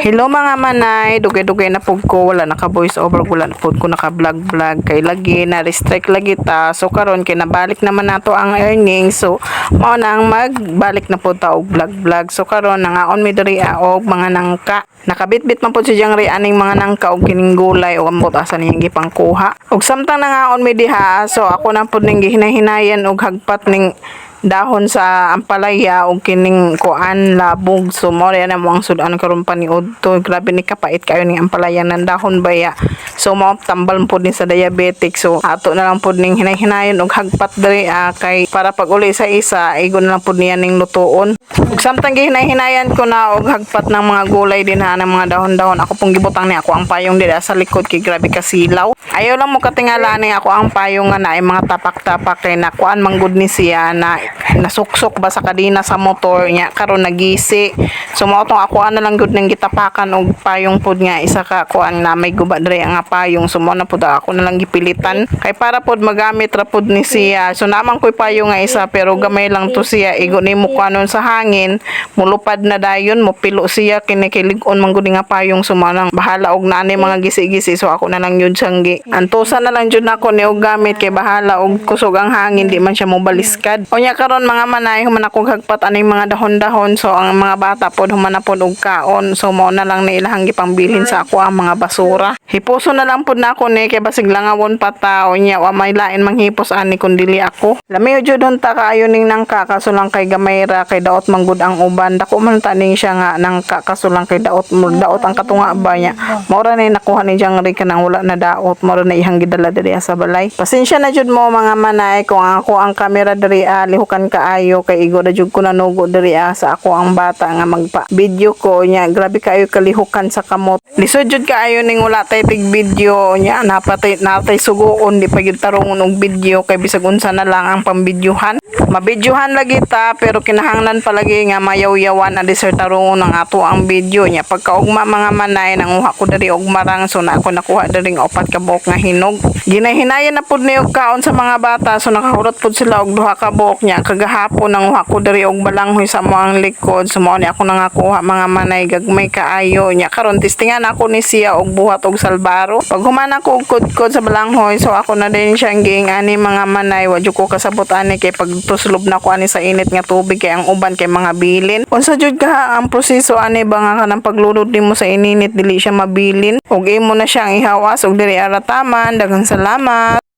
Hello mga manay, dugay-dugay na pug ko, wala naka voice over, wala na pud ko naka vlog kay lagi na restrict lagi ta. So karon kay nabalik naman nato ang earnings. So mao na ang magbalik na pud ta og vlog. So karon nangaon mi diri og mga nangka. Nakabitbit man pud si Jang Ray aning mga nangka og kining gulay o ambot asa niyang gipangkuha. Og samtang nangaon mi diha, so ako na pud ning gihinahinayan og hagpat ning dahon sa ampalaya o kining kuan labog. So mo na mo ang sudan karon paniud to, grabe ni kapait kayo ning ampalaya ng dahon baya. So mo tambal pud ni sa diabetic. So ato na lang pud ning hinay-hinayon og hagpat diri kay para pag uli sa isa igon na lang pud niya ning lutuon. Ug samtang gihinay-hinayan ko na og hagpat ng mga gulay din ng mga dahon-dahon, ako pong gibutang ni ako ang payong diri sa likod kay grabe ka silaw. Ayaw lang mo katingala ni ako ang payong nga na ay mga tapak-tapak kay nakuan manggod ni siya na nasuksok ba sa kadina sa motor niya karon nagisi. So mao tong ako na lang gud nang gitapakan og payong pud nga isa ka kuan na may guba diri nga payong. So mao na pud ako na lang gipilitan kay para pud magamit ra pud ni siya. So naman ko'y payong nga isa pero gamay lang to siya, igo ni mo kuanon sa hangin mulupad na dayon mo pilo siya kini kilig-on man gud nga payong. So mao nang bahala og nani mga gisi-gisi. So ako na lang yun siyang antusa na lang jud nako ni og gamit kay bahala og kusog ang hangin di man siya mobaliskad. Unya karon mga manay human akong hagpat aning mga dahon-dahon. So ang mga bata pod human na pod og kaon. So mao na lang ni ilahang gipangbilhin sa ako ang mga basura. Hipuso na lang pod nako ni kay basig langawon pa ta. Unya wa may lain manghipos ani kun dili ako. Lami jud ta kaayo ning nangka kaso lang kay gamay ra kay daot manggod ang uban. Dako man ta ning siya nga nangka kaso lang kay daot ang katunga ba niya. Mao ra ni nakuha ni Jang Ray kanang wala na daot. Mao na ihang gidala diri sa balay. Pasensya na jud mo mga manay kung ako ang kamera diri lihukan kaayo kay igo na jud ko nanugo diri sa ako ang bata nga magpa video ko nya. Grabe kaayo kalihukan sa kamot. Lisod jud kaayo ning wala tay tig video nya napatay natay sugoon di pa gyud tarungon og video kay bisag unsa na lang ang pambidyohan. Mabidyohan lagi ta pero kinahanglan palagi nga mayaw-yawan adi sir tarungon ang ato ang video nya. Pagkaugma mga manay nanguha ko diri og marang so na ako nakuha diri nga upat ka buok nga hinog. Ginahinayan na pud niyo kaon sa mga bata so nakahurot pud sila og duha ka buok nya. Kagahapon nanguha ko diri og balanghoy sa mo ang likod. So mao ni ako nangakuha mga manay gagmay kaayo nya. Karon testingan ako ni siya og buhat og salbaro. Pag human ako og kudkod sa balanghoy so ako na din siyang giingani mga manay wa jud ko kasabot ani kay pag tuslob na ko ani sa init nga tubig kay ang uban kay mga bilin. Unsa jud ka ang proseso ani ba nga kanang paglulod nimo sa ininit dili siya mabilin og imo na siyang ihawas og diri arataman. Daghang salamat.